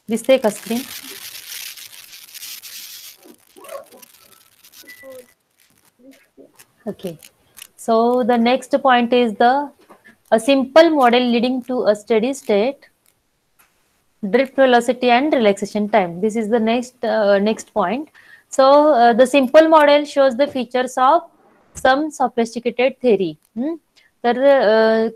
दिसते का screen? Okay. So the next point is a simple model leading to a steady state, drift velocity and relaxation time. This is the next point. So the simple model shows the features of some sophisticated theory. तर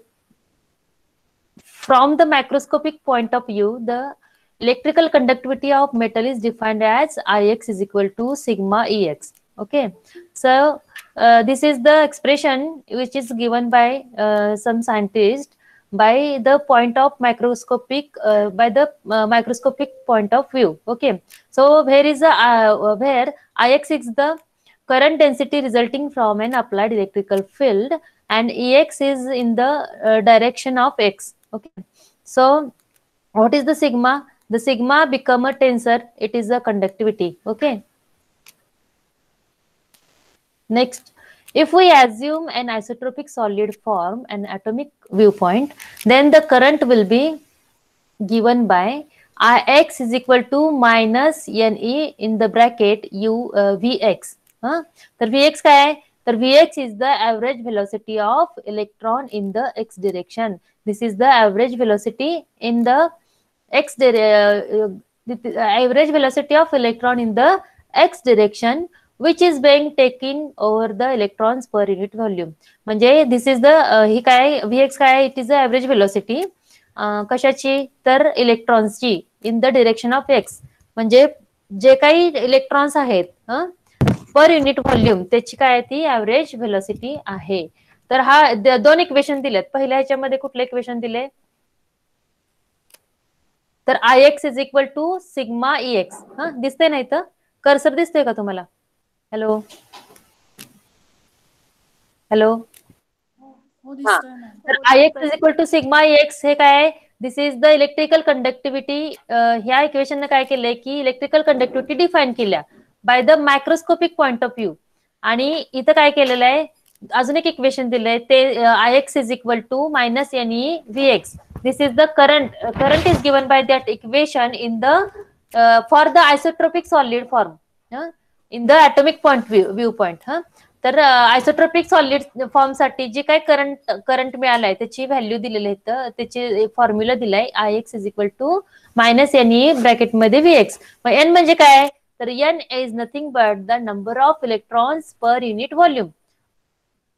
from the macroscopic point of view, the electrical conductivity of metal is defined as Ix is equal to sigma Ex. Okay, so this is the expression which is given by some scientist by the point of microscopic microscopic point of view. Okay, so where Ix is the current density resulting from an applied electrical field, and Ex is in the direction of x. Okay, so what is the sigma? The sigma become a tensor. It is a conductivity. Okay. Next, if we assume an isotropic solid form and atomic viewpoint, then the current will be given by Ix is equal to minus Ne in the bracket U Vx. तर Vx काय आहे? तर Vx is the average velocity of electron in the x direction. This is the average velocity in the average velocity of electron in the x direction, which is being taken over the electrons per unit volume. म्हणजे this is the ही काय Vx काय आहे? It is the average velocity कशाची? तर इलेक्ट्रॉन्सची in the direction of x. म्हणजे जे काही इलेक्ट्रॉन्स आहेत पर युनिट व्हॉल्यूम त्याची काय ती ऍव्हरेज व्हेलॉसिटी आहे. तर हा दोन इक्वेशन दिलेत. पहिल्या ह्याच्यामध्ये कुठले इक्वेशन दिले? तर I x is equal to sigma E x. दिसते नाही तर कर्सर दिसतोय का तुम्हाला? Hello hello. तर I x is equal to sigma E x हे काय आहे? This is the electrical conductivity. ह्या इक्वेशनने काय केलंय की इलेक्ट्रिकल कंडक्टिव्हिटी डिफाईन केल्या by the microscopic point of view. आणि इथं काय केलेलं आहे? अजून एक इक्वेशन दिलंय ते I x is equal to minus n e v x. This is the current is given by that equation in the for the isotropic solid form in the atomic point view point. तर isotropic solid form साठी जे काय current मिळालाय त्याची value दिलेली आहे. त्याची formula दिलाय I x is equal to minus n e ब्रॅकेटमध्ये व्ही एक्स. एन म्हणजे काय? तर n is nothing but the number of electrons per unit volume.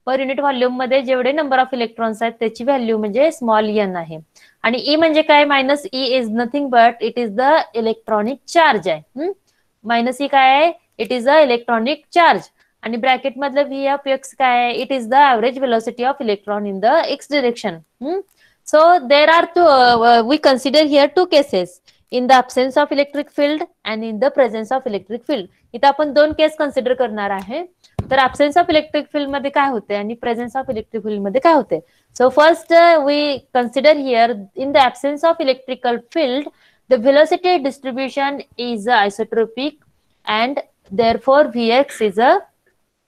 Per unit volume मध्ये जेवढे नंबर ऑफ इलेक्ट्रॉन्स आहेत त्याची व्हॅल्यू म्हणजे स्मॉल एन आहे. आणि ई म्हणजे काय? Minus e is nothing but it is the electronic charge आहे. मायनस ई काय आहे? It is the electronic charge. आणि ब्रॅकेट मधलं व्ही ऑफ एक्स काय आहे? It is the average velocity of electron in the X direction. So there are we consider here two cases in the absence of electric field and in the presence of electric field. इथं आपण दोन केस consider करणार आहे. तर absence of electric field मध्ये काय होते आणि प्रेझेन्स ऑफ इलेक्ट्रिक फील्ड मध्ये काय होते? So first we consider here in the absence of electrical field the velocity distribution is isotropic and therefore Vx is a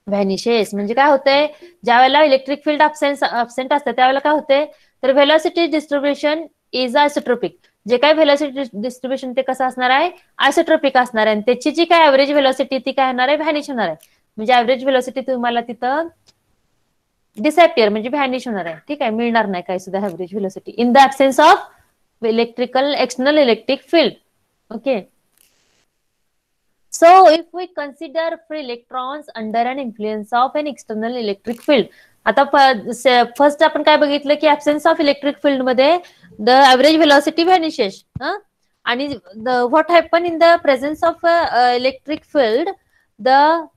vanishes. म्हणजे काय होतंय? ज्या वेळेला इलेक्ट्रिक फील्ड अब्सेंट असतं त्यावेळेला काय होते? तर व्हेलॉसिटी डिस्ट्रीब्युशन इज आयसोट्रोपिक. जे काय व्हेलॉसिटी डिस्ट्रीब्युशन ते कसं असणार आहे? आयसोट्रोपिक असणार आहे. आणि त्याची जी काय ऍव्हरेज व्हेलॉसिटी ती काय होणार आहे? व्हॅनिश होणार आहे. म्हणजे ऍव्हरेज व्हेलॉसिटी तुम्हाला तिथं डिसअपियर म्हणजे व्हॅनिश होणार आहे. ठीक आहे, मिळणार नाही काही सुद्धा average velocity in the absence of electrical external electric field. Okay. So if we consider free electrons under an influence of an external electric field. आता फर्स्ट आपण काय बघितलं की ऍब्सेन्स ऑफ इलेक्ट्रिक फील्ड मध्ये द ऍव्हरेज व्हेलॉसिटी व्हॅनिशेस. आणि what happen in the presence of electric field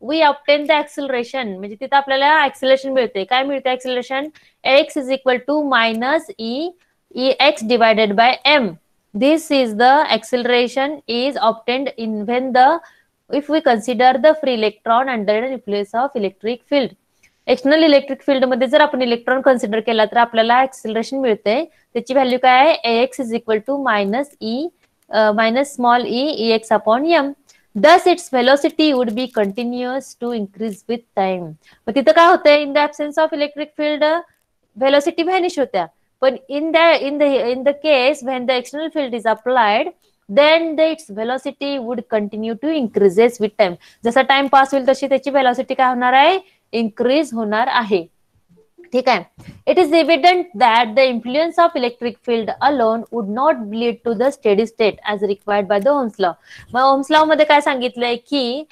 we obtain the acceleration. म्हणजे तिथं आपल्याला ऍक्सिलरेशन मिळते. काय मिळते acceleration? X is equal to minus e X divided by m. This is the acceleration is obtained in when if we consider the free electron under the influence of electric field. External electric field मध्ये जर आपण electron consider केला तर आपल्याला acceleration मिळते. त्याची value काय आहे? Ax is equal to minus small e X upon m. Thus its velocity would be continuous to increase with time. मग तिथं काय होतंय? In the absence of electric field velocity vanish होत्या. पण in the case when the external field is applied, then its velocity would continue to increases with time. जसा time pass होईल तशी त्याची व्हेलॉसिटी काय होणार आहे, इन्क्रीज होणार आहे. ठीक आहे. It is evident that the influence of electric field alone would not lead to the steady state as required by the Ohm's law. मग ओम्स लॉ मध्ये काय सांगितलंय की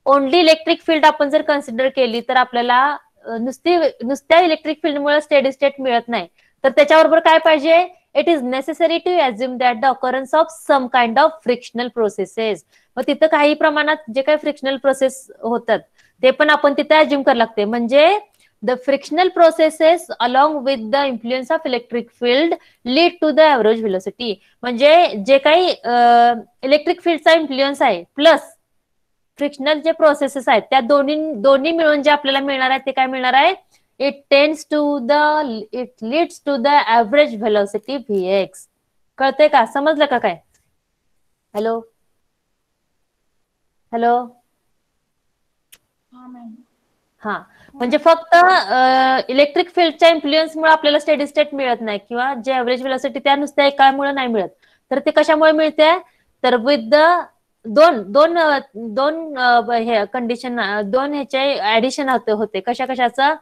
ओनली इलेक्ट्रिक फील्ड आपण जर कन्सिडर केली तर आपल्याला नुसत्या इलेक्ट्रिक फील्डमुळे स्टेडी स्टेट मिळत नाही, तर त्याच्याबरोबर काय पाहिजे, it is necessary to assume that the occurrence of some kind of frictional processes. मग तिथं काही प्रमाणात जे काही फ्रिक्शनल प्रोसेस होतात ते पण आपण तिथे अज्युम करायला लागते. म्हणजे the frictional processes along with the influence of electric field lead to the average velocity. म्हणजे जे काही इलेक्ट्रिक फील्डचा इन्फ्लुएन्स आहे प्लस फ्रिक्शनल जे प्रोसेसेस आहेत त्या दोन्ही मिळून जे आपल्याला मिळणार आहे ते काय मिळणार आहे, it leads to the average velocity Vx. कळतंय का, समजलं का काय? हॅलो हॅलो हा, म्हणजे फक्त इलेक्ट्रिक फील्डच्या इन्फ्लुएन्समुळे आपल्याला स्टेडी स्टेट मिळत नाही किंवा जे ऍव्हरेज व्हेलॉसिटी त्या नुसत्या एकामुळे नाही मिळत, तर ते कशामुळे मिळते, तर विथ द दोन हे कंडिशन, दोन ह्याचे ऍडिशन होते. कशाचं,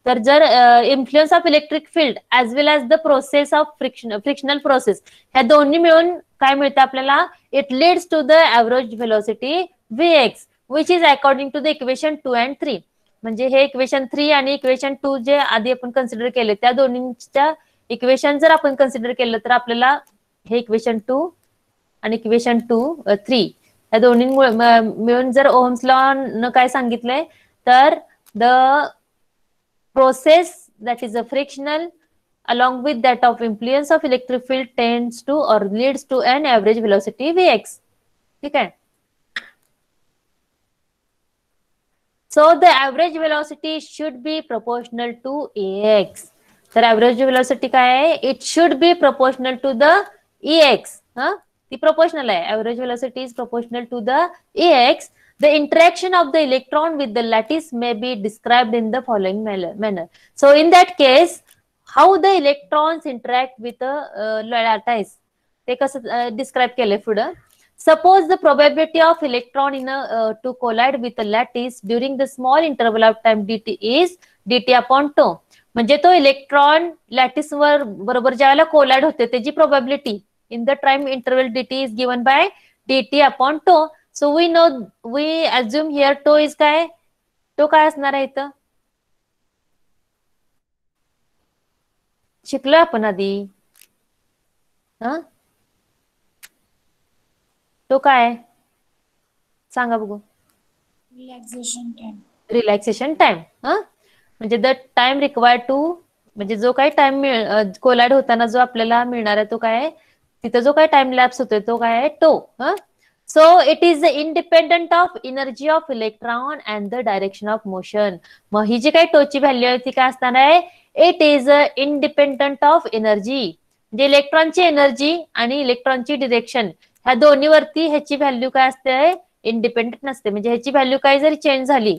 तर जर influence of electric field as well as the process of frictional process ह्या दोन्ही मिळून काय मिळतं आपल्याला, it leads to the average velocity Vx which is according to the equation 2 and 3. म्हणजे हे इक्वेशन 3 आणि इक्वेशन 2 जे आधी आपण कन्सिडर केले त्या दोन्हीच्या इक्वेशन जर आपण कन्सिडर केलं तर आपल्याला हे इक्वेशन 2 आणि इक्वेशन 3 या दोन्ही मिळून जर ओहम्स लॉ न काय सांगितलंय, तर the process that is a frictional along with that of influence of electric field tends to or leads to an average velocity Vx. ठीक आहे. So the average velocity should be proportional to Ax. तर average velocity काय आहे, it should be proportional to the Ex. ती proportional आहे. Average velocity is proportional to the Ex. The interaction of the electron with the lattice may be described in the following manner. So in that case, how the electrons interact with the lattice ते कसं describe केलंय पुढं. Suppose the probability of electron to collide with a lattice during the small interval of time dt is dt upon tau. म्हणजे तो electron lattice वर बरोबर ज्यावेळेला collide होते त्याची probability in the time interval dt is given by dt upon tau. So we assume here tau is काय, तो काय असणार आहे इथं, शिकलोय आपण आधी. तो काय सांगा बघू, रिलॅक्सेशन टाइम. म्हणजे द टाइम रिक्वायर्ड टू, म्हणजे जो काही टाइम कोलाइड होताना जो आपल्याला मिळणार आहे तो काय, तिथं जो काही टाइम लॅप्स होतोय तो काय आहे, tau. So it is independent of energy of electron and the direction of motion. मग ही जी काही टोची व्हॅल्यू आहे ती काय असणार आहे, it is independent of energy. म्हणजे इलेक्ट्रॉनची एनर्जी आणि इलेक्ट्रॉनची डिरेक्शन ह्या दोन्हीवरती ह्याची व्हॅल्यू काय असते, इंडिपेंडंट नसते. म्हणजे ह्याची व्हॅल्यू काही जरी चेंज झाली,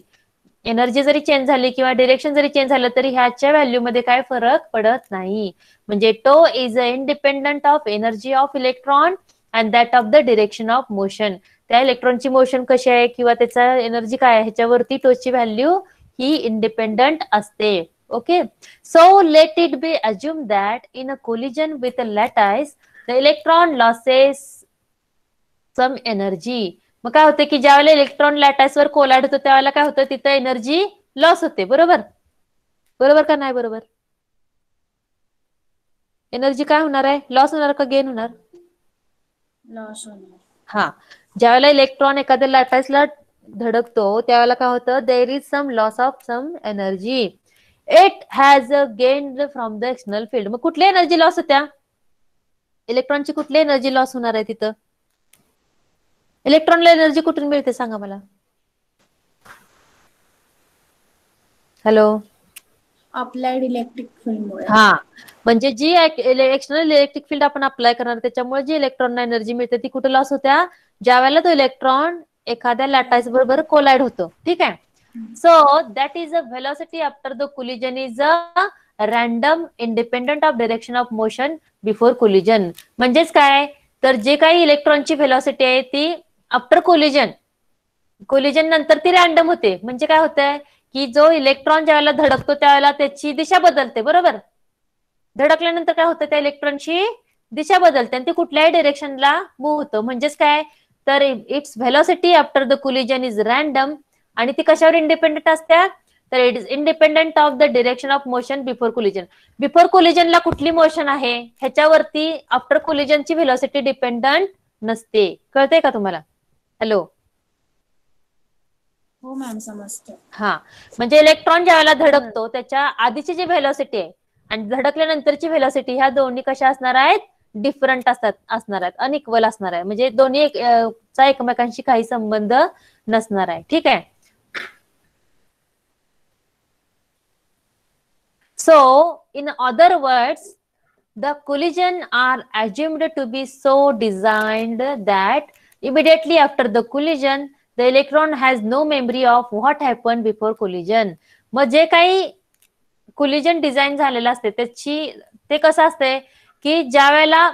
एनर्जी जरी चेंज झाली किंवा डिरेक्शन जरी चेंज झालं तरी ह्याच्या व्हॅल्यू मध्ये काय फरक पडत नाही. म्हणजे tau is independent of energy of electron and that of the direction of motion. त्या इलेक्ट्रॉनची मोशन कशी आहे किंवा त्याचा एनर्जी काय आहे ह्याच्यावरती टोची व्हॅल्यू ही इंडिपेंडंट असते. Okay, so let it be assume that in a collision with a lattice the electron losses some energy. मग काय होते की ज्यावेळेला इलेक्ट्रॉन लॅटाइसवर कोलाइड होतो त्यावेळेला काय होतं, तिथं एनर्जी लॉस होते. बरोबर, बरोबर का नाही बरोबर, एनर्जी काय होणार आहे, लॉस होणार का गेन होणार, लॉस होणार. हा, ज्यावेळेला इलेक्ट्रॉन एखाद्या लॅटाइसला धडकतो त्यावेळेला काय होतं, there is some loss of some energy. It has gained from the external field. मग कुठली एनर्जी लॉस होत्या, इलेक्ट्रॉनची कुठली एनर्जी लॉस होणार आहे तिथं, इलेक्ट्रॉनला एनर्जी कुठून मिळते सांगा मला. हॅलो, अप्लाइड इलेक्ट्रिक फील्डमुळे. हा, म्हणजे जी एक्सटर्नल इलेक्ट्रिक फील्ड आपण अप्लाय करणार त्याच्यामुळे जी इलेक्ट्रॉनला एनर्जी मिळते ती कुठे लॉस होत्या, ज्या वेळेला तो इलेक्ट्रॉन एखाद्या लॅटाइस बरोबर कोलाइड होतो. ठीक आहे. So that is a velocity after the collision is a random independent of direction of motion before collision. म्हणजेच काय, तर जे काही इलेक्ट्रॉनची व्हेलॉसिटी आहे ती आफ्टर कोलिजन नंतर ती रॅन्डम होते. म्हणजे काय होतंय की जो इलेक्ट्रॉन ज्यावेळेला धडकतो त्यावेळेला त्याची दिशा बदलते, बरोबर. धडकल्यानंतर काय होतं, त्या इलेक्ट्रॉनची दिशा बदलते आणि ती कुठल्याही डिरेक्शनला मूव्ह होतं. म्हणजेच काय, तर it's velocity after the collision is random. आणि ती कशावर इंडिपेंडेंट असते, तर it is independent of the direction of motion before collision. Before कोलिजनला कुठली मोशन आहे ह्याच्यावरती आफ्टर कोलिजनची व्हेलॉसिटी डिपेंडंट नसते. कळतंय का तुम्हाला? हॅलो. हो मॅम, समजते. हा, म्हणजे इलेक्ट्रॉन ज्यावेळेला धडकतो त्याच्या आधीची जी व्हेलॉसिटी आहे आणि धडकल्यानंतरची व्हेलॉसिटी ह्या दोन्ही कशा असणार आहेत, डिफरंट असणार आहेत, अनइक्वल असणार आहे. म्हणजे दोन्ही चा एकमेकांशी काही संबंध नसणार आहे. ठीक आहे. So in other words, the collision are assumed to be so designed that immediately after the collision the electron has no memory of what happened before collision. मग जे काही कोलिजन डिझाईन झालेलं असते ते कसं असते की ज्या वेळेला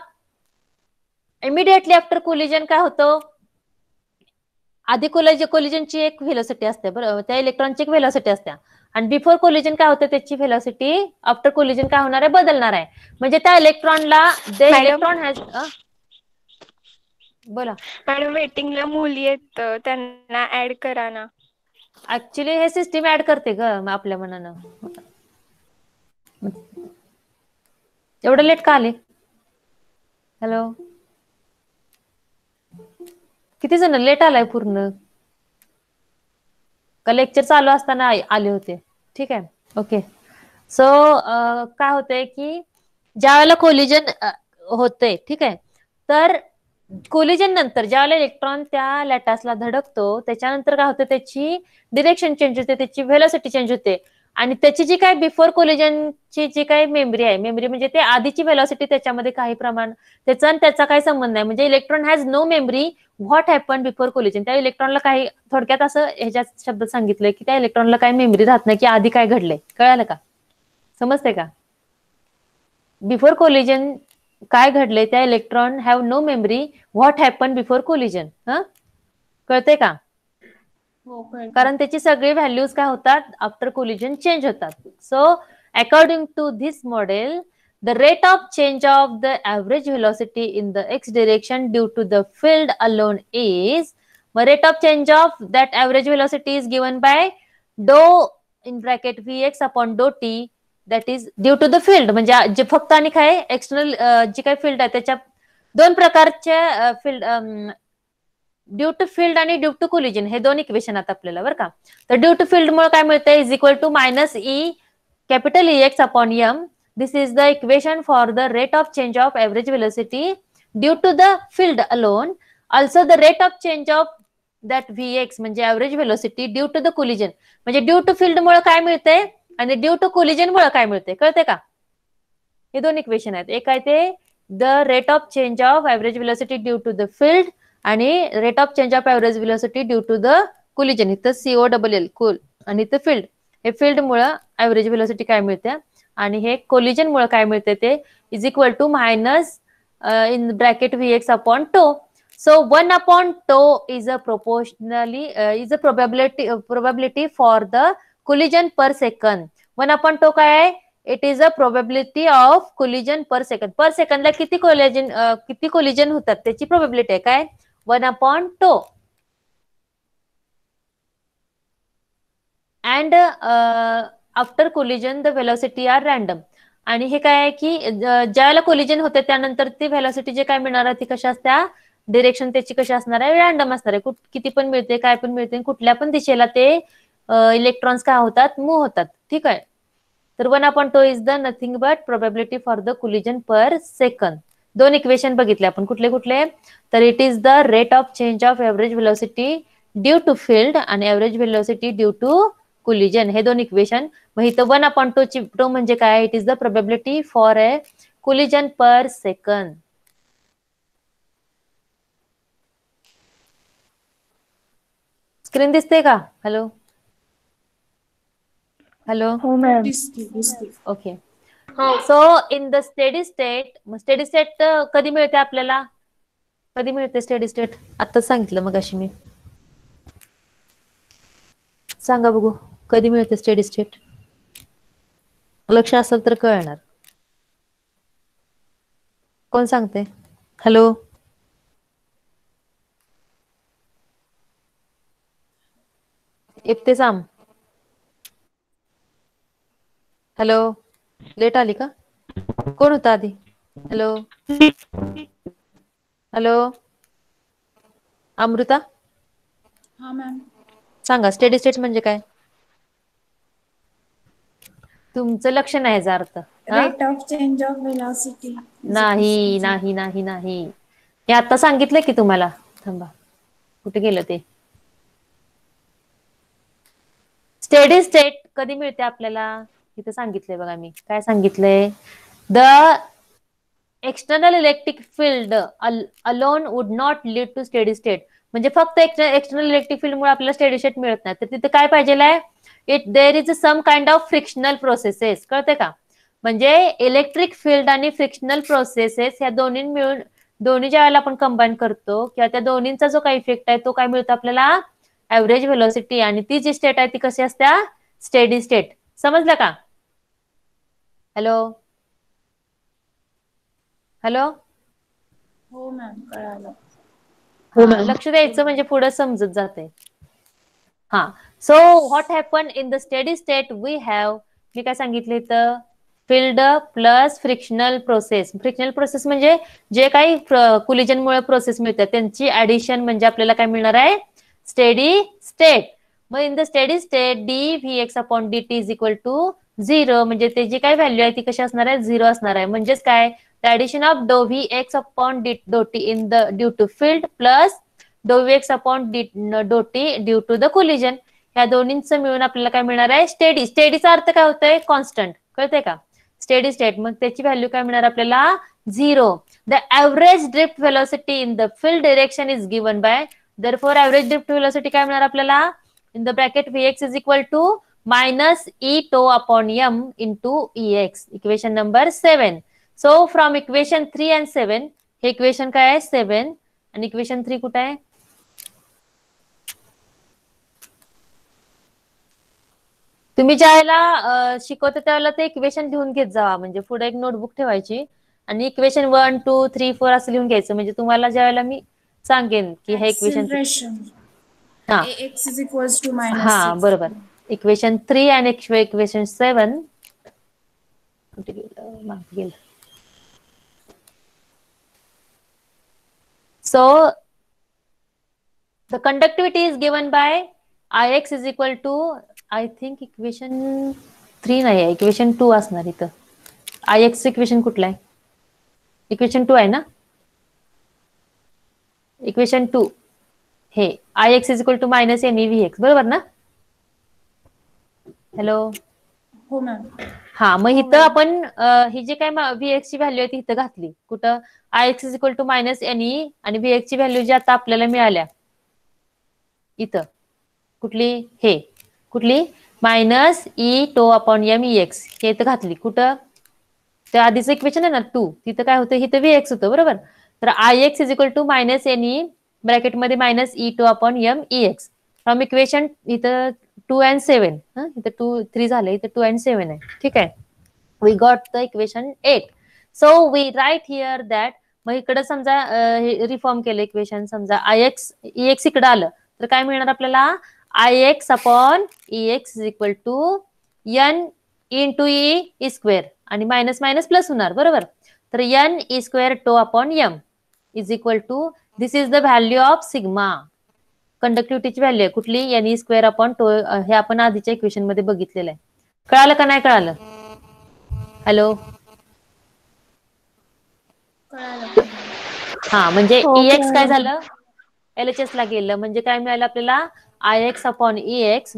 इमिडिएटली आफ्टर कोलिजन काय होतं, आधी कोलिजनची एक व्हेलॉसिटी असते, बरोबर, त्या इलेक्ट्रॉनची एक व्हेलॉसिटी असते. आणि बिफोर कोलिजन काय होतं, त्याची व्हेलॉसिटी आफ्टर कोलिजन काय होणार आहे, बदलणार आहे. म्हणजे त्या इलेक्ट्रॉनला जे इलेक्ट्रॉन हॅज, बोला मॅडम, वेटिंगला मुली आहेत त्यांना ऍड करा ना. ऍक्च्युली हे सिस्टीम ऍड करते ग आपल्या मनानं. एवढं लेट का आले? हॅलो, किती जण लेट आलाय पूर्ण का लेक्चर चालू असताना आले होते? ठीक आहे, ओके. सो काय होतंय की ज्या वेळेला कोलिजन होते, ठीक आहे, तर कोलिजन नंतर ज्यावेळेला इलेक्ट्रॉन त्या लॅटासला धडकतो त्याच्यानंतर काय होतं, त्याची डिरेक्शन चेंज होते, त्याची व्हेलॉसिटी चेंज होते. आणि त्याची जी काय बिफोर कोलिजनची जी काही मेमरी आहे, मेमरी म्हणजे ते आधीची व्हेलॉसिटी, त्याच्यामध्ये काही प्रमाण त्याचा आणि त्याचा काही संबंध नाही. म्हणजे electron has no memory what happen before collision. त्या इलेक्ट्रॉनला काही, थोडक्यात असं ह्याच्यात शब्द सांगितलंय की त्या इलेक्ट्रॉनला काही मेमरी राहत नाही की आधी काय घडलंय. कळालं का? समजते का? बिफोर कोलिजन काय घडले, त्या electron have no memory what happen before collision. कळते का? कारण त्याची सगळी व्हॅल्यूज काय होतात, आफ्टर कोलिजन चेंज होतात. So according to this model, the rate of change of the average velocity in the x direction due to the field alone is, rate of change of that average velocity is given by dou in bracket vx upon dou t, that is due to the field. म्हणजे जे फक्त आणि काय external जी काही field आहे त्याच्या दोन प्रकारच्या फील्ड, ड्यू टू फील्ड आणि ड्यू टू कोलिजन, हे दोन इक्वेशन आहेत आपल्याला, बरं का. तर ड्यू टू फील्ड मुळे काय मिळतंय, is equal to minus E capital EX upon m. This is the equation for the rate of change of average velocity due to the field alone. Also the rate of change of that Vx म्हणजे average velocity due to the collision. म्हणजे due to field मुळे काय मिळते आणि due to collision मुळे काय मिळते, कळते का? हे दोन इक्वेशन आहेत. एक आहे ते the rate of change of average velocity due to the field आणि rate of change of average velocity due to the collision. इथं COLL कोल आणि इथं फील्ड. हे फील्ड मुळे एव्हरेज व्हेलॉसिटी काय मिळते आणि हे कोलिजन मुळे काय मिळते ते is equal to minus in bracket Vx upon tau. So 1 upon tau is a probability for the collision per second. 1 upon tau काय आहे? It is a probability of collision per second. पर सेकंदला किती collision होतात त्याची probability आहे काय? 1 upon tau. And after collision the velocity are random. आणि हे काय आहे की ज्यावेळेला कोलिजन होते त्यानंतर ती व्हेलॉसिटी जे काय मिळणार आहे ती कशा असत्या, डिरेक्शन त्याची कशी असणार आहे, रॅन्डम असणार आहे. किती पण मिळते, काय पण मिळते, कुठल्या पण दिशेला ते इलेक्ट्रॉन्स काय होतात, मूव्ह होतात. ठीक आहे. तर 1 upon tau is the nothing but probability for the collision per second. दोन इक्वेशन बघितले आपण, कुठले कुठले, तर it is the rate of change of average velocity due to field आणि average velocity due to collision, हे दोन इक्वेशन. मग इथं 1 upon tau म्हणजे काय, it is the probability for a collision per second. Screen दिसते का? Hello hello. हो ma'am. Okay. So in the steady state कधी मिळते आपल्याला, कधी मिळते स्टेडी स्टेट? आताच सांगितलं मग अशी मी. सांगा बघू कधी मिळते स्टेडी स्टेट? लक्ष असेल तर कळणार. कोण सांगते? हॅलो, इब्तिसाम. हॅलो, लेट आली का? कोण होता आधी? हॅलो हॅलो, अमृता हा मॅम. सांगा स्टेडी स्टेट म्हणजे काय? तुमचं लक्ष नाही याचा अर्थ. हा, rate of change of velocity. नाही नाही नाही नाही, हे आता सांगितलं की तुम्हाला. थांबा, कुठे गेलं ते? स्टेडी स्टेट कधी मिळते आपल्याला? इथे सांगितलंय बघा मी. काय सांगितलंय? The external electric field alone would not lead to steady state. म्हणजे फक्त एक्सटर्नल इलेक्ट्रिक फील्ड मुळे आपल्याला स्टेडी स्टेट मिळत नाही. तर तिथे काय पाहिजे? There is some kind of frictional processes. कळते का? म्हणजे इलेक्ट्रिक फील्ड आणि फ्रिक्शनल प्रोसेसेस ह्या दोन्ही मिळून, दोन्ही ज्या वेळेला आपण कंबाईन करतो किंवा त्या दोन्हींचा जो काही इफेक्ट आहे तो काय मिळतो आपल्याला? Average velocity. आणि ती जी स्टेट आहे ती कशी असत्या? Steady state. समजलं का? हॅलो हॅलो, हो मॅम, कळालं. लक्ष द्यायचं म्हणजे पुढे समजत जाते. हा, so what happen in the steady state? We have, मी काय सांगितलं इथं? Field plus frictional process. Frictional process म्हणजे जे काही कोलिजन मुळे प्रोसेस मिळतात त्यांची ऍडिशन म्हणजे आपल्याला काय मिळणार आहे? Steady state. मग in the steady state d v x upon d t is equal to 0. म्हणजे त्याची काय व्हॅल्यू आहे ती कशी असणार आहे? 0 असणार आहे. म्हणजेच काय? The addition of dou v x upon dou t in the due to field plus dou v x upon dou t due to the collision. ह्या दोन्हींचं मिळून आपल्याला काय मिळणार आहे? स्टेडी. स्टेडीचा अर्थ काय होतोय? कॉन्स्टंट. कळतंय का? Steady state. मग त्याची व्हॅल्यू काय मिळणार आपल्याला? 0. The average drift velocity in the field direction is given by, therefore average drift velocity काय मिळणार आपल्याला? In the bracket vx is equal to minus e tau upon m into ex. Equation number 7. So from equation 3 and 7, हे equation काय आहे? 7. आणि equation 3 कुठे आहे? तुम्ही ज्यावेळेला शिकवते त्यावेळेला ते इक्वेशन लिहून घेत जावा. म्हणजे पुढे एक नोटबुक ठेवायची आणि इक्वेशन 1, 2, 3, 4 असं लिहून घ्यायचं. म्हणजे तुम्हाला ज्यावेळेला मी सांगेन की हे इक्वेशन, हा Ax is equals to minus हा 6. बरोबर. इक्वेशन 3 आणि इक्वेशन 7 कुठे गेलं? मागे गेलं. So the conductivity is given by Ix is equal to, I think equation 3 नाही आहे, इक्वेशन 2 असणार इथं. Ix इक्वेशन कुठलं आहे? इक्वेशन 2 आहे ना? इक्वेशन 2 हे Ix is equal to minus NE Vx. बरोबर ना? हॅलो, हो मॅम. हा, मग इथं आपण ही जी काय Vx ची व्हॅल्यू आहे ती इथं घातली. कुठं? Ix is equal to minus NE आणि Vx ची व्हॅल्यू जी आता आपल्याला मिळाल्या इथं कुठली? हे कुठली? Minus e tau upon m e x. हे इथं घातली. कुठं? त्या आधीचं इक्वेशन आहे ना 2, तिथं काय होतं? इथं Vx होतं. बरोबर. तर Ix is equal to minus NE ब्रॅकेटमध्ये minus e tau upon m e x. From equation इथं 2 and 7. इथं 2, 3 झालं. इथं 2 and 7 आहे. ठीक आहे. We got the equation 8. So we write here that. मग इकडे समजा रिफॉर्म केलं इक्वेशन. समजा Ix EX इकडे आलं तर काय मिळणार आपल्याला? Ix upon EX is equal to n into e square आणि मायनस मायनस प्लस होणार. बरोबर. तर n e square tau upon m is equal to, this is the value of sigma. कंडक्टिव्हिटीची व्हॅल्यू आहे कुठली? N e square upon tau. हे आपण आधीच्या इक्वेशन मध्ये बघितलेलं आहे. कळालं का नाही कळालं? हॅलो, हा, म्हणजे EX काय झालं? LHS ला गेलं. म्हणजे काय मिळालं आपल्याला? Ix upon EX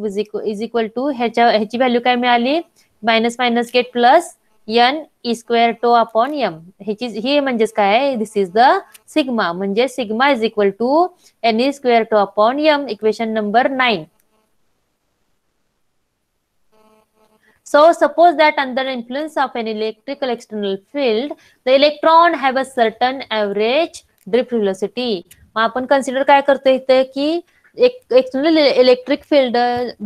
is equal to ह्याची व्हॅल्यू काय मिळाली? Minus minus get plus n e square tau upon m. ही म्हणजेच काय? This is the sigma. म्हणजे sigma is equal to n e square tau upon m. Equation number 9. So suppose that under influence of an electrical external field, the electron have a certain average drift velocity. मग आपण consider काय करतो इथे की एक external electric field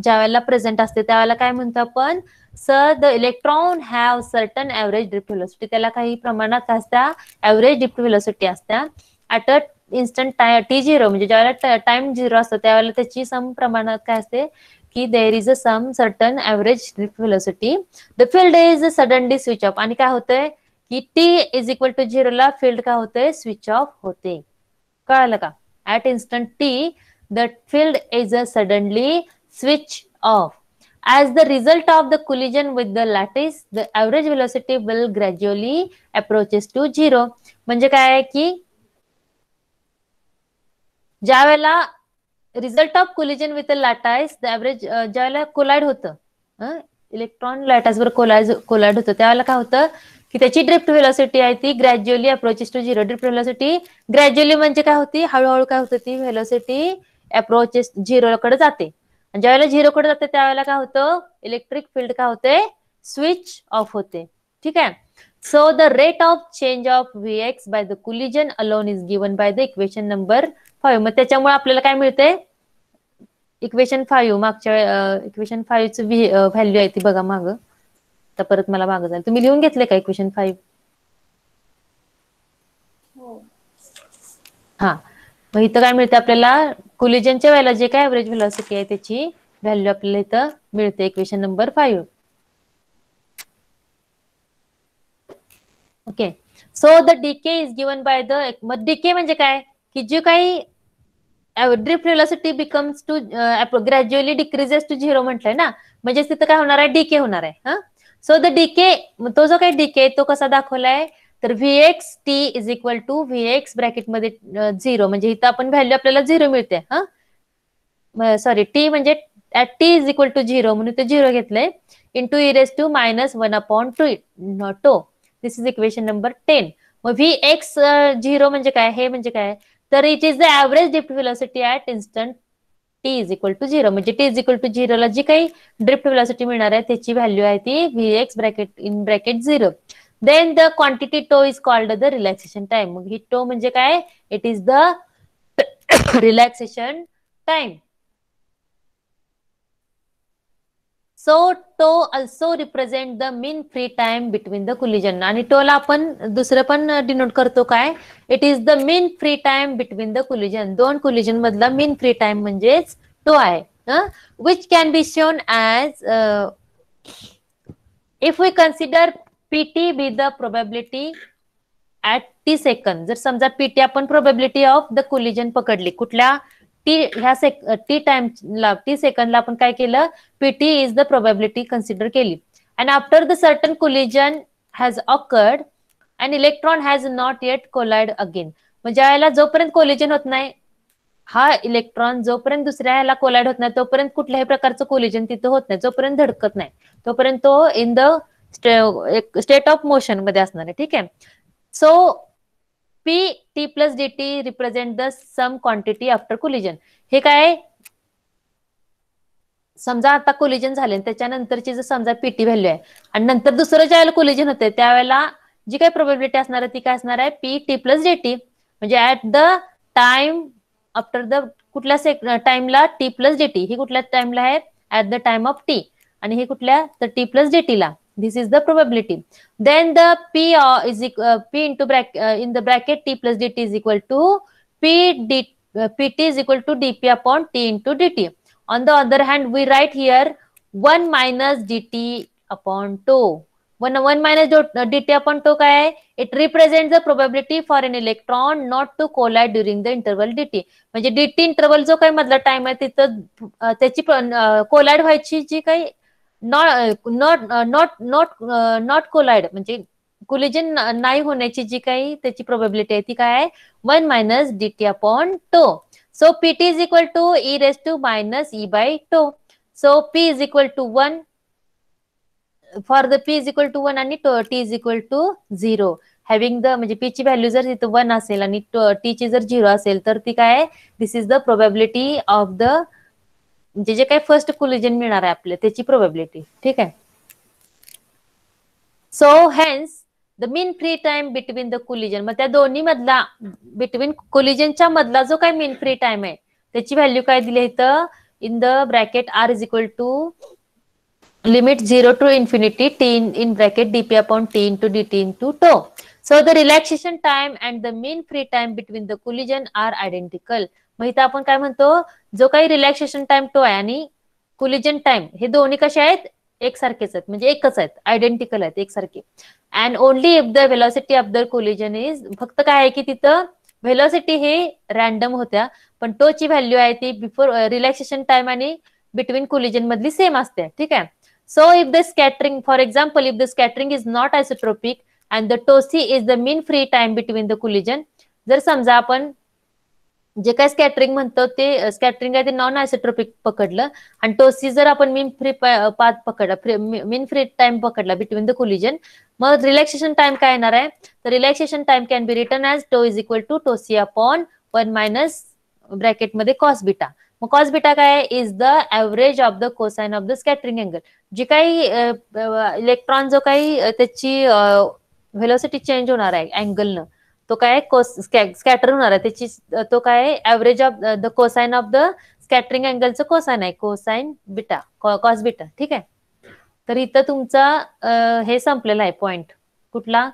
ज्या वेळेला present असते त्यावेळेला काय म्हणतो आपण, sir the electron have certain average drift velocity. त्याला काही प्रमाणात असत्या ऍव्हरेज ड्रिफ्ट व्हेलॉसिटी असत्या ऍट अ इन्स्टंट T0, म्हणजे ज्यावेळेला टाइम 0 असतो त्यावेळेला त्याची सम प्रमाणात काय असते की there is a some certain average drift velocity. The field is suddenly switch off. आणि काय होतंय की T=0 ला फील्ड काय होतंय, स्विच ऑफ होते. कळालं का? At instant T the field is suddenly switch off. As the result of the collision with the lattice, the average velocity will gradually approaches to 0. म्हणजे काय आहे की ज्या वेळेला result of collision with lattice the average, ज्या वेळेला collide होतं electron लॅटाइस वर कोलाइड होतं त्यावेळेला काय होतं की त्याची ड्रिफ्ट व्हेलॉसिटी आहे ती gradually approaches to 0. Drift velocity gradually म्हणजे काय होती, हळूहळू काय होतं, ती व्हेलॉसिटी अप्रोचेस 0 कडे जाते. आणि ज्यावेळेला 0 कडे जाते त्यावेळेला काय होतं, इलेक्ट्रिक फील्ड काय होते, स्विच ऑफ होते. ठीक आहे. So the rate of change of Vx by the collision alone is given by the equation number 5. मग त्याच्यामुळे आपल्याला काय मिळते, इक्वेशन 5 मागच्या इक्वेशन 5 ची व्हॅल्यू आहे ती बघा मागं. तर परत मला मागं जाईल. तुम्ही लिहून घेतले का इक्वेशन 5? हो. हा. मग इथं काय मिळते आपल्याला, कोलिजनच्या वेळेला जे काय ऍव्हरेज व्हेलॉसिटी आहे त्याची व्हॅल्यू आपल्याला इथं मिळते equation number 5. Okay. So the decay is given by the, मग डीके म्हणजे काय की जे काही drift velocity becomes to gradually decreases to 0 म्हटलंय ना, म्हणजे तिथं काय होणार आहे, डीके होणार आहे. सो द डीके, तो जो काही डीके तो कसा दाखवलाय तर Vx t is equal to Vx ब्रॅकेटमध्ये 0, म्हणजे इथं आपण व्हॅल्यू आपल्याला 0 मिळते. सॉरी, टी म्हणजे t इज इक्वल टू 0 म्हणून ते 0 घेतलंय, into e⁻⁻1/2. This is equation number 10. मग Vx 0 म्हणजे काय, हे म्हणजे काय, तर it is the average drift velocity at instant t is equal to 0. म्हणजे t इज इक्वल टू 0 ला जी काही ड्रिफ्ट व्हेलॉसिटी मिळणार आहे त्याची व्हॅल्यू आहे ती Vx bracket 0. Then the quantity tau is called the relaxation time. मग ही टो म्हणजे काय, it is the relaxation time. So tau also represent the mean free time between the collision. आणि टोला आपण दुसरं पण डिनोट करतो काय, it is the mean free time between the collision. दोन कोलिजन मधला मीन फ्री टाइम म्हणजेच टो आहे. Which can be shown as, if we consider PT be the probability at T second. जर समजा पीटी आपण probability of the collision पकडली, कुठल्या T सेकंदला आपण काय केलं, PT is the probability consider केली. And after the certain collision has occurred and electron has not yet collide again. म्हणजे याला जोपर्यंत कोलिजन होत नाही, हा इलेक्ट्रॉन जोपर्यंत दुसऱ्या ह्याला कोलाइड होत नाही तोपर्यंत कुठल्याही प्रकारचं कोलिजन तिथं होत नाही. जोपर्यंत धडकत नाही तोपर्यंत तो in the state of motion मध्ये असणार आहे. ठीक आहे. So Pt plus dt represent the sum quantity after collision. हे काय, समजा आता कोलिजन झाले त्याच्यानंतरची जर समजा पीटी व्हॅल्यू आहे आणि नंतर दुसरं ज्या वेळेला कोलिजन होते त्यावेळेला जी काही प्रोबॅबिलिटी असणार आहे ती काय असणार आहे, Pt plus dt. म्हणजे at the time after the कुठल्या टाइमला t plus dt, ही कुठल्या टाइमला आहे, at the time of t, आणि हे कुठल्या तर t plus dt ला. This is the probability. Then the P is P into in the bracket T plus dt is equal to Pt is equal to dP upon T into dt. On the other hand, we write here 1 minus dt upon τ. 1 minus dt upon τ काय आहे? It represents the probability for an electron not to collide during the interval dt. म्हणजे dt interval जो काही मधला time आहे तिथं त्याची collide व्हायची जी काही नॉट कोलाइड म्हणजे कोलिजन नाही होण्याची जी काही त्याची प्रोबॅबिलिटी आहे ती काय आहे, 1 minus dt upon τ. So Pt is equal to e raised to minus e by τ. So P is equal to 1 for the P is equal to 1 आणि T is equal to 0. Having the म्हणजे P ची value जर तिथं 1 असेल आणि T ची जर 0 असेल तर ती काय आहे, this is the probability of the म्हणजे जे काही फर्स्ट कोलिजन मिळणार आहे आपल्याला त्याची प्रोबॅबिलिटी. ठीक आहे. So hence the mean free time between the collision. मग त्या दोन्ही मधला बिटवीन कोलिजनच्या मधला जो काय मीन फ्री टाइम आहे त्याची व्हॅल्यू काय दिली इथं in the bracket R is equal to limit 0 to infinity t in bracket dp upon t into dt into tau. So the relaxation time and the mean free time between the collision are identical. मग इथं आपण काय म्हणतो जो काही relaxation time तो आहे आणि कोलिजन टाइम हे दोन्ही कसे आहेत एकसारखेच आहेत म्हणजे एकच आहेत आयडेंटिकल आहेत एकसारखे. And only if the velocity of the collision is फक्त काय आहे की तिथं व्हेलॉसिटी हे रॅन्डम होत्या पण टोची व्हॅल्यू आहे ती बिफोर रिलॅक्सेशन टाइम आणि बिटवीन कोलिजन मधली सेम असते. ठीक आहे. So if the scattering, for example, if the scattering is not isotropic and the tau c is the mean free time between the collision, जर समजा आपण जे काय स्कॅटरिंग म्हणतो ते स्कॅटरिंग आहे ते नॉन आयसोट्रोपिक पकडलं आणि tau c जर आपण मीन फ्री पाथ पकडला मीन फ्री टाइम पकडला बिटवीन द कोलिजन मग रिलॅक्सेशन टाइम काय येणार आहे तर relaxation time can be return as tau is equal to tau c upon 1 minus ब्रॅकेटमध्ये कॉस बीटा. मग कॉस बीटा काय is the average of the cosine of the scattering angle. जी काही इलेक्ट्रॉन जो काही त्याची व्हेलॉसिटी चेंज होणार आहे अँगलनं तो काय स्कॅटर होणार आहे त्याची तो काय average of the cosine of the scattering अँगलचं कोसाइन आहे कोसाइन बीटा कॉस बीटा. ठीक आहे. तर इथं तुमचा हे संपलेला आहे पॉइंट कुठला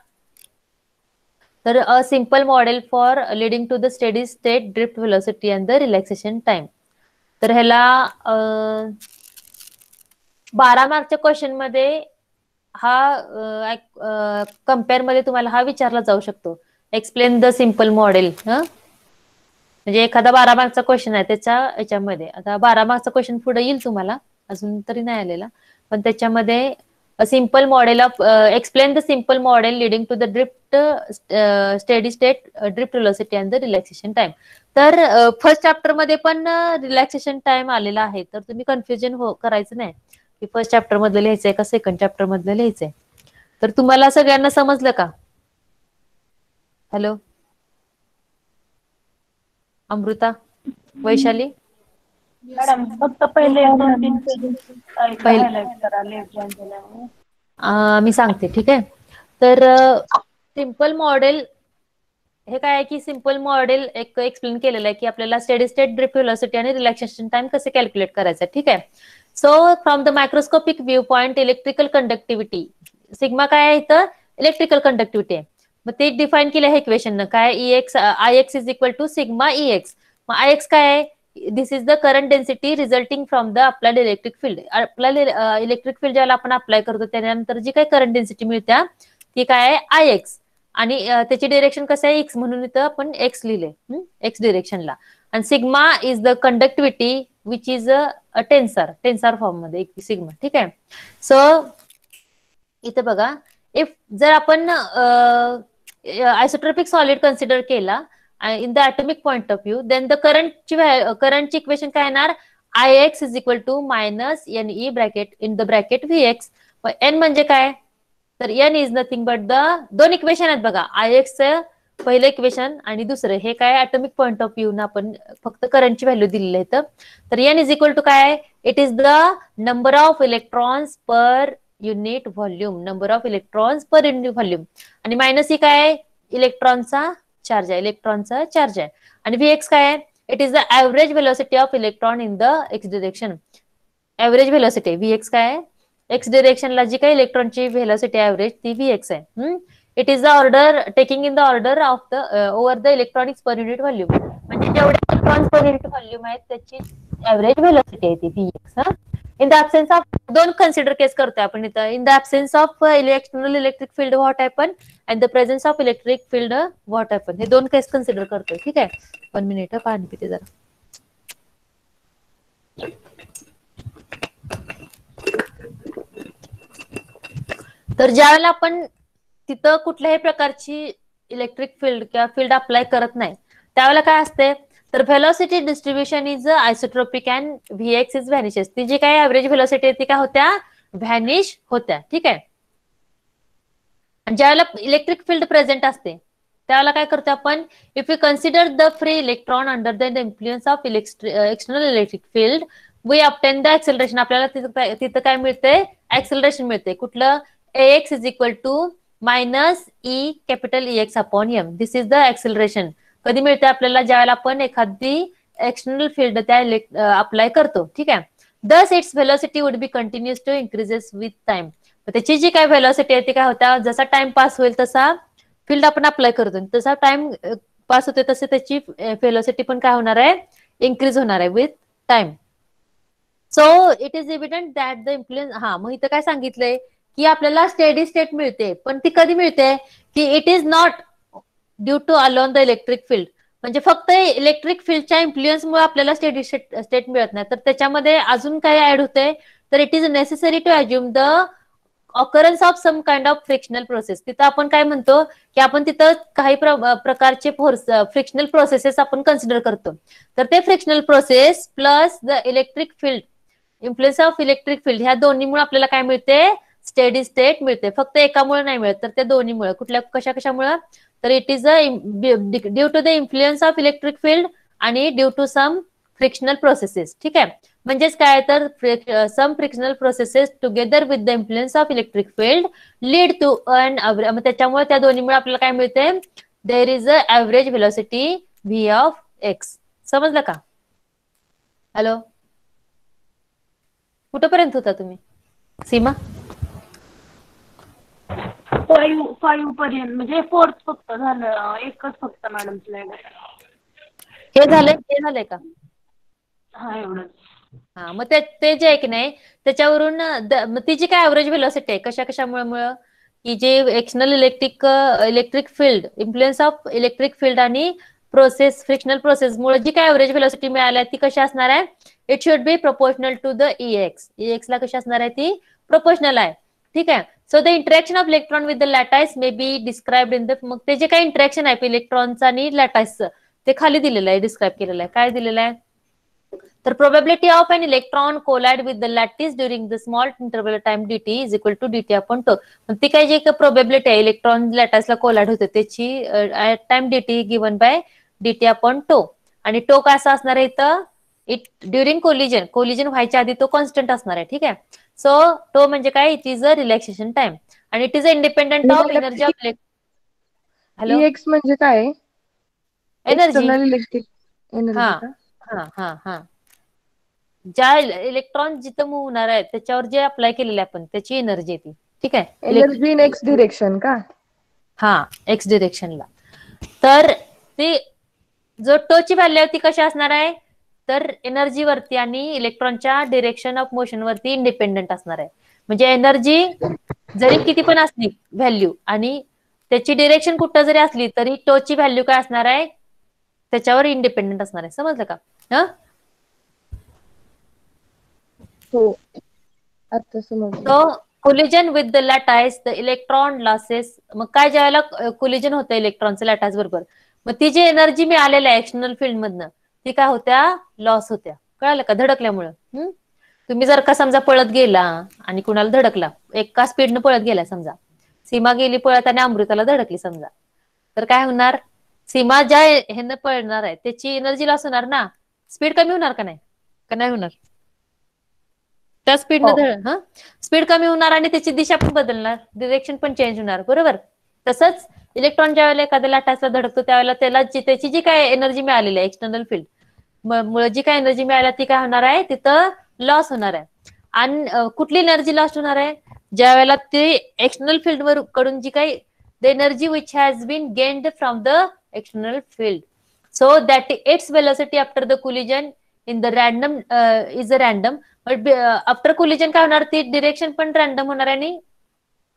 तर a simple model for leading to the steady state drift velocity and the relaxation time. तर ह्याला 12 मार्कच्या क्वेश्चन मध्ये हा कम्पेअर मध्ये तुम्हाला हा विचारला जाऊ शकतो एक्सप्लेन द सिम्पल मॉडेल. म्हणजे एखादा 12 मार्कचा क्वेश्चन आहे त्याच्या याच्यामध्ये आता 12 मार्कचा क्वेश्चन पुढे येईल तुम्हाला अजून तरी नाही आलेला पण त्याच्यामध्ये simple model of explain the simple model leading to the drift steady state drift velocity and the relaxation time. तर फर्स्ट चॅप्टर मध्ये पण रिलॅक्सेशन टाइम आलेला आहे तर तुम्ही कन्फ्युजन करायचं नाही की फर्स्ट चॅप्टर मधलं लिहायचंय का सेकंड चॅप्टर मधलं लिहायचंय. तर तुम्हाला सगळ्यांना समजलं का? हॅलो अमृता वैशाली मॅडम फक्त पहिले मी सांगते. ठीक आहे. तर सिम्पल मॉडेल हे काय आहे की सिम्पल मॉडेल एक एक्सप्लेन केलेलं आहे की आपल्याला स्टेडी स्टेट ड्रिफ्ट व्हेलॉसिटी आणि रिलॅक्सेशन टाइम कसे कॅल्क्युलेट करायचं. ठीक आहे. So from the microscopic view point electrical conductivity sigma काय आहे इथं इलेक्ट्रिकल कंडक्टिव्हिटी आहे मग ते डिफाईन केलं आहे इक्वेशन काय EX IX is equal to sigma EX. मग IX काय आहे this is the current density resulting from the applied electric field. आपल्याला इलेक्ट्रिक फील्ड ज्याला आपण अप्लाय करतो त्यानंतर जी काही करंट डेन्सिटी मिळते ती काय आहे IX आणि त्याची डिरेक्शन कसं आहे एक्स म्हणून इथं आपण एक्स लिहिले एक्स डिरेक्शनला आणि sigma is the conductivity which is a tensor form मध्ये सिग्मा. ठीक आहे. सो इथं बघा इफ जर आपण आयसोट्रोपिक सॉलिड कन्सिडर केला in the atomic point of view then the करंटची इक्वेशन काय येणार IX is equal to minus NE bracket in the bracket VX. N म्हणजे काय तर n is nothing but the दोन इक्वेशन आहेत बघा IX पहिलं इक्वेशन आणि दुसरं हे काय ॲटॉमिक पॉइंट ऑफ व्ह्यू ना आपण फक्त करंटची व्हॅल्यू दिलेली आहे तर एन इज इक्वल टू काय it is the number of electrons per unit volume number of electrons per unit volume आणि मायनस ही काय इलेक्ट्रॉनचा चार्ज आहे आणि VX काय आहे it is the average velocity of electron in the X direction. Average velocity VX काय आहे x डिरेक्शनला जी काही इलेक्ट्रॉनची व्हेलॉसिटी ऍव्हरेज ती VX आहे. It is the order taking in the order of the over the electronics per unit volume म्हणजे जेवढे electrons per unit volume आहेत त्याची ऍव्हरेज व्हेलॉसिटी आहे ती VX. In the absence of दोन कन्सिडर केस करतोय आपण इथं in the absence of external electric field what happen and the presence of electric field what happen हे दोन केस कन्सिडर करतोय. ठीक आहे. 1 मिनिट पाणी पिते जरा. तर ज्यावेळेला आपण तिथं कुठल्याही प्रकारची इलेक्ट्रिक फील्ड किंवा फील्ड अप्लाय करत नाही त्यावेळेला काय असते तर velocity distribution is isotropic and VX is vanishes. ती जी काही ऍव्हरेज व्हेलॉसिटी ती काय होत्या व्हॅनिश होत्या. ठीक आहे. आणि ज्यावेळेला इलेक्ट्रिक फील्ड प्रेझेंट असते त्यावेळेला काय करतो आपण if you consider the free electron under the influence of external electric field we obtain the acceleration. आपल्याला तिथं काय मिळते एक्सेलरेशन मिळते कुठलं AX is equal to minus E capital EX upon M. This is the acceleration. कधी मिळते आपल्याला? ज्यावेळेला आपण एखादी एक्सटर्नल फील्ड त्या अप्लाय करतो. ठीक आहे. Thus its velocity would be continuous to increases with time. त्याची जी काय व्हेलॉसिटी आहे ती काय होता, जसा टाइम पास होईल तसा फील्ड आपण अप्लाय करतो, तसा टाइम पास होते तसे त्याची व्हेलॉसिटी पण काय होणार आहे, इन्क्रीज होणार आहे with time. So it is evident that the influence. मग इथं काय सांगितलंय की आपल्याला स्टेडी स्टेट मिळते, पण ती कधी मिळते की it is not due to alone the electric field. म्हणजे फक्त इलेक्ट्रिक फील्डच्या इन्फ्लुएन्समुळे आपल्याला स्टेडी स्टेट मिळत नाही, तर त्याच्यामध्ये अजून काय ऍड होते, तर it is necessary to assume the occurrence of some kind of frictional process. तिथं आपण काय म्हणतो की आपण तिथं काही प्रकारचे फोर्स फ्रिक्शनल प्रोसेसेस आपण कन्सिडर करतो. तर ते frictional process plus the electric field, influence of electric field, ह्या दोन्हीमुळे आपल्याला काय मिळते, स्टेडी स्टेट मिळते. फक्त एकामुळे नाही मिळत, तर त्या दोन्हीमुळे. कुठल्या कशामुळे, तर it is due to the influence of electric field आणि due to some frictional processes. ठीक आहे. म्हणजेच काय, तर some frictional processes together with the influence of electric field lead to an average. त्याच्यामुळे त्या दोन्हीमुळे आपल्याला काय मिळते, there is a average velocity v of x. समजलं का? हॅलो, कुठपर्यंत होता तुम्ही सीमा? 5 पर्यंत, म्हणजे 4th फक्त झालं, एकच फक्त मॅडम स्लाइड. हे झालंय का? हा, एवढंच. मग ते जे आहे की नाही, त्याच्यावरून ती जी काय ऍव्हरेज व्हेलॉसिटी आहे कशामुळे, की जे external electric field, influence of electric field आणि प्रोसेस, फ्रिक्शनल प्रोसेस मुळे जी काय ऍव्हरेज व्हेलॉसिटी मिळाली ती कशी असणार आहे, it should be proportional to the EX. EX ला कशी असणार आहे, ती प्रोपोर्शनल आहे. ठीक आहे. So the interaction of electron with the lattice may be described in the. मग ते जे काही इंटरॅक्शन आहे इलेक्ट्रॉनचं आणि लॅटाइसचं, ते खाली दिलेलं आहे, डिस्क्राईब केलेलं आहे. काय दिलेलं आहे, तर probability of an electron collide with the lattice during the small interval time dt is equal to dt upon tau. ती काय जी प्रोबॅबिलिटी आहे इलेक्ट्रॉन लॅटाइसला कोलाइड होते त्याची time dt given by dt upon tau. आणि टो कसा असणार आहे इथं, इट ड्युरिंग कोलिजन व्हायच्या आधी तो कॉन्स्टंट असणार आहे. ठीक आहे. सो टो म्हणजे काय, it is a relaxation time आणि it is a independent of energy of. Hello, EX म्हणजे काय, एनर्जी. एक्सटर्नल इलेक्ट्रिक एनर्जी का? हा, ज्या इलेक्ट्रॉन जिथं मूव्ह होणार आहे त्याच्यावर जे अप्लाय केलेले आपण त्याची एनर्जी येते. ठीक आहे. एनर्जी इन एक्स डिरेक्शन का? एक्स डिरेक्शनला. तर ती जो टोची व्हॅल्यू ती कशी असणार आहे, तर एनर्जी वरती आणि इलेक्ट्रॉनच्या डिरेक्शन ऑफ मोशन वरती इंडिपेंडंट असणार आहे. म्हणजे एनर्जी जरी किती पण असली व्हॅल्यू आणि त्याची डिरेक्शन कुठं जरी असली तरी टोची व्हॅल्यू काय असणार आहे, त्याच्यावर इंडिपेंडंट असणार आहे. समजलं का? हो, आता समजलं. So collision with the lattice the electron losses. मग काय, ज्यावेळेला कोलिजन होतं इलेक्ट्रॉनचं लॅटाइस बरोबर, मग ती जी एनर्जी मिळालेली आहे एक्सटर्नल फील्ड मधनं ती काय होत्या, लॉस होत्या. कळालं का? धडकल्यामुळं. तुम्ही जर का समजा पळत गेला आणि कुणाला धडकला, एका स्पीडनं पळत गेला, समजा सीमा गेली पळत आणि अमृताला धडकली समजा, तर काय होणार, सीमा ज्या ह्यानं पळणार आहे त्याची एनर्जी लॉस होणार ना, स्पीड कमी होणार का नाही होणार? त्या स्पीडनं स्पीड कमी होणार आणि त्याची दिशा पण बदलणार, डिरेक्शन पण चेंज होणार. बरोबर. तसंच इलेक्ट्रॉन ज्या वेळेला एखाद्या लाटाचा धडकतो त्यावेळेला त्याला त्याची जी काय एनर्जी मिळालेली आहे एक्सटर्नल फील्ड मुळे जी काय एनर्जी मिळाली ती काय होणार आहे, तिथं लॉस होणार आहे. आणि कुठली एनर्जी लॉस होणार आहे, ज्या वेळेला ती एक्सटर्नल फील्ड वर कडून जी काही the energy which has been gained from the external field, so that its velocity after the collision in the random is a random. But after collision काय होणार, ती डिरेक्शन पण रॅन्डम होणार आहे आणि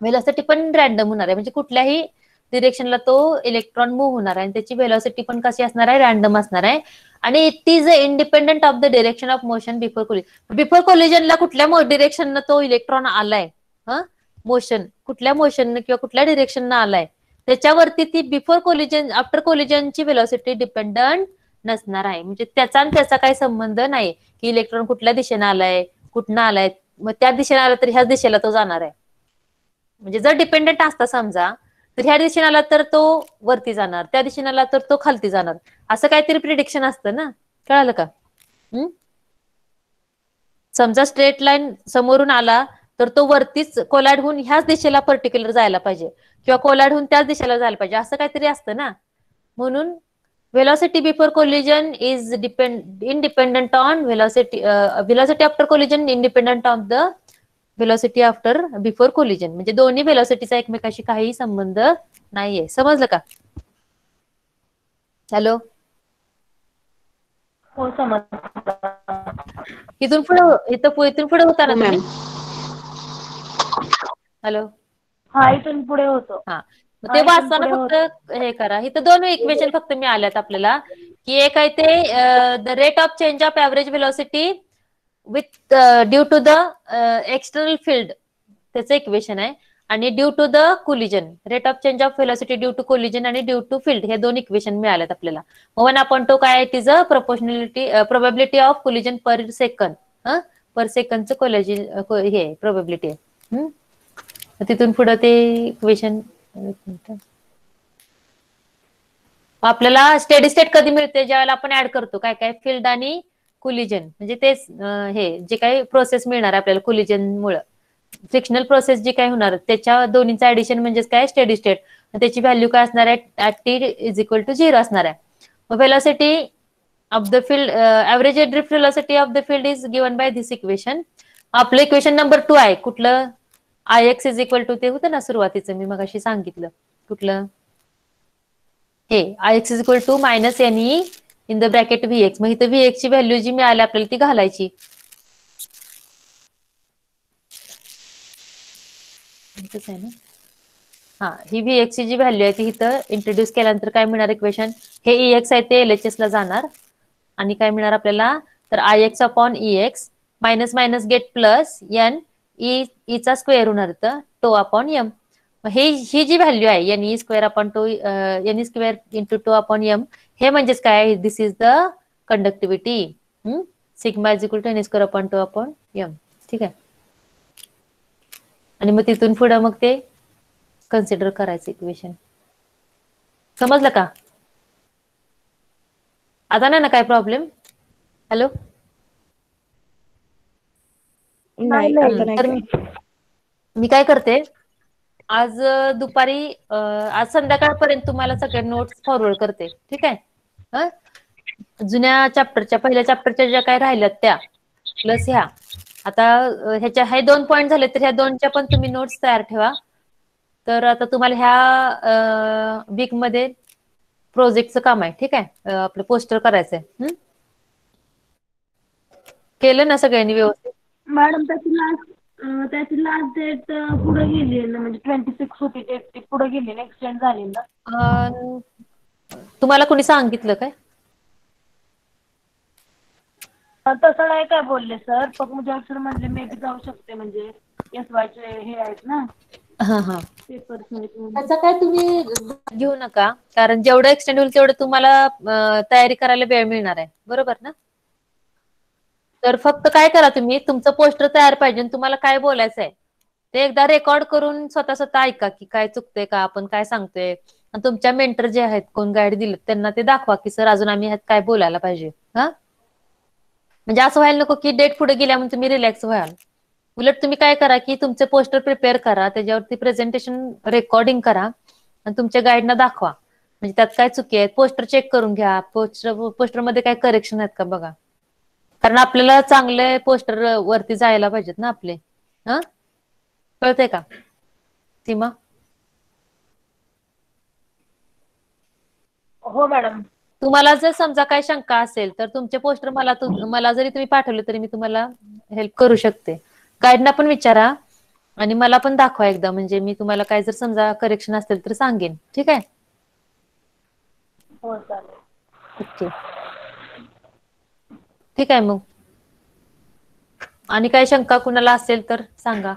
व्हेलॉसिटी पण रॅन्डम होणार आहे. म्हणजे कुठल्याही डिरेक्शनला तो इलेक्ट्रॉन मूव्ह होणार आहे आणि त्याची व्हेलॉसिटी पण कशी असणार आहे, रॅन्डम असणार आहे. आणि it is independent of the direction of motion before collision. Before कोलिजनला कुठल्या डिरेक्शननं तो इलेक्ट्रॉन आलाय, मोशन कुठल्या मोशन किंवा कुठल्या डिरेक्शननं आलाय त्याच्यावरती ती बिफोर कोलिजन आफ्टर कोलिजनची व्हेलॉसिटी डिपेंडंट नसणार आहे. म्हणजे त्याचा आणि त्याचा काही संबंध नाही की इलेक्ट्रॉन कुठल्या दिशेने आलाय, कुठनं आलाय, मग त्या दिशेने आला तर ह्याच दिशेला तो जाणार आहे. म्हणजे जर डिपेंडंट असता समजा तर ह्या दिशेने आला तर तो वरती जाणार, त्या दिशेने आला तर तो खालती जाणार, असं काहीतरी प्रिडिक्शन असतं ना. कळालं का? समजा स्ट्रेट लाईन समोरून आला तर तो वरतीच कोलाड होऊन ह्याच दिशेला पर्टिक्युलर जायला पाहिजे किंवा कोलाड होऊन त्याच दिशेला जायला पाहिजे, असं काहीतरी असतं ना. म्हणून velocity before collision is independent on velocity after collision independent of the velocity after before collision. म्हणजे दोन्ही velocityचा एकमेकाशी काही संबंध नाहीये. समजलं का? हॅलो, हो समज. इथून पुढे होता ना तुम्ही? हॅलो, हा इथून पुढे होतो. हा, मग ते वाचताना फक्त हे करा. इथं दोन इक्वेशन फक्त मिळाल्यात आपल्याला, की एक आहे ते the rate of change of average velocity with due to the external field, त्याचं इक्वेशन आहे. आणि due to the collision, rate of change of velocity due to collision आणि ड्यू टू फील्ड, हे दोन इक्वेशन मिळाल्यात आपल्याला. 1/2 काय, it is a probability of collision per second. Per सेकंडचं कोलिजन हे प्रोबॅबिलिटी आहे. तिथून पुढे ते इक्वेशन आपल्याला स्टेडी स्टेट कधी मिळते, ज्यावेळेला आपण ऍड करतो काय काय फील्ड आणि कोलिजन, म्हणजे तेच हे जे काही प्रोसेस मिळणार आपल्याला कोलिजन मुळे, फ्रिक्शनल प्रोसेस जी काय होणार त्याच्या दोन्हीचं ऍडिशन म्हणजेच काय स्टेडी स्टेट. त्याची व्हॅल्यू काय असणार आहे, ऍट t = 0 असणार आहे. Velocity of the field, average drift velocity of the field is given by this equation. आपलं इक्वेशन नंबर 2 आहे कुठलं, Ix = ते होतं ना सुरुवातीचं मी मगाशी सांगितलं, कुठलं हे Ix = -ne in the bracket Vx. मग इथं Vx ची व्हॅल्यू जी मिळाली आपल्याला ती घालायची. आहे ना, हा, ही Vx ची जी व्हॅल्यू आहे ती इथं इंट्रोड्यूस केल्यानंतर काय मिळणार इक्वेशन, हे Ex आहे ते LHS ला जाणार आणि काय मिळणार आपल्याला, तर Ix/Ex minus minus get plus n e चा स्क्वेअर होणार इथं τ/m. ही जी व्हॅल्यू आहे ne² इंटू τ/m, हे म्हणजेच काय, this is the conductivity. Sigma = ne²/2/m. ठीक आहे. आणि मग तिथून पुढे मग ते कन्सिडर करायचं इक्वेशन. समजलं का? आता नाही ना काय प्रॉब्लेम? हॅलो, नाही आता नाही तर काय. मी काय करते, आज दुपारी आज संध्याकाळपर्यंत तुम्हाला सगळे नोट्स फॉरवर्ड करते. ठीक आहे. जुन्या चॅप्टरच्या, पहिल्या चॅप्टरच्या ज्या काही राहिल्यात त्या प्लस ह्या. आता ह्याच्या हे 2 पॉईंट झाले, तर ह्या 2च्या पण तुम्ही नोट्स तयार ठेवा. तर आता तुम्हाला ह्या वीक मध्ये प्रोजेक्टचं काम आहे. ठीक आहे, आपलं पोस्टर करायचंय. केलं ना सगळ्यांनी व्यवस्थित? मॅडम त्याची लास्ट डेट पुढे गेली ना, म्हणजे 26 होती डेट, ती पुढे गेली ना, एक्सटेंड झाली ना. तुम्हाला कोणी सांगितलं काय? तसं नाही काय बोलले सर, पण मुझे सर म्हणले मे बी जाऊ शकते, म्हणजे SY चे हे आहेत ना पेपर्स. त्याचा काय तुम्ही घेऊ नका, कारण जेवढं एक्सटेंड होईल तेवढं तुम्हाला तयारी करायला वेळ मिळणार आहे. बरोबर ना? तर फक्त काय करा, तुम्ही तुमचं पोस्टर तयार पाहिजे, तुम्हाला काय बोलायचं आहे ते एकदा रेकॉर्ड करून स्वतः ऐका, की काय चुकतंय का, आपण काय सांगतोय. आणि तुमच्या मेंटर जे आहेत, कोण गाईड दिलं, त्यांना ते दाखवा, की सर अजून आम्ही ह्यात काय बोलायला पाहिजे. म्हणजे असं व्हायला नको की डेट पुढे गेल्या म्हणून तुम्ही रिलॅक्स व्हाल. उलट तुम्ही काय करा, की तुमचे पोस्टर प्रिपेअर करा, त्याच्यावरती प्रेझेंटेशन रेकॉर्डिंग करा आणि तुमच्या गाईडना दाखवा. म्हणजे त्यात काय चुकी आहेत, पोस्टर चेक करून घ्या, पोस्टरमध्ये काय करेक्शन आहेत का बघा. कारण आपल्याला चांगले पोस्टर वरती जायला पाहिजेत ना आपले. कळतंय का सीमा? हो मॅडम. तुम्हाला जर समजा काय शंका असेल तर तुमचे पोस्टर मला जरी तुम्ही पाठवले तरी मी तुम्हाला हेल्प करू शकते. गाईडना पण विचारा आणि मला पण दाखवा एकदा, म्हणजे मी तुम्हाला काय जर समजा करेक्शन असेल तर सांगेन. ठीक आहे? हो चालेल. ओके, ठीक आहे. मग आणि काय शंका कुणाला असेल तर सांगा.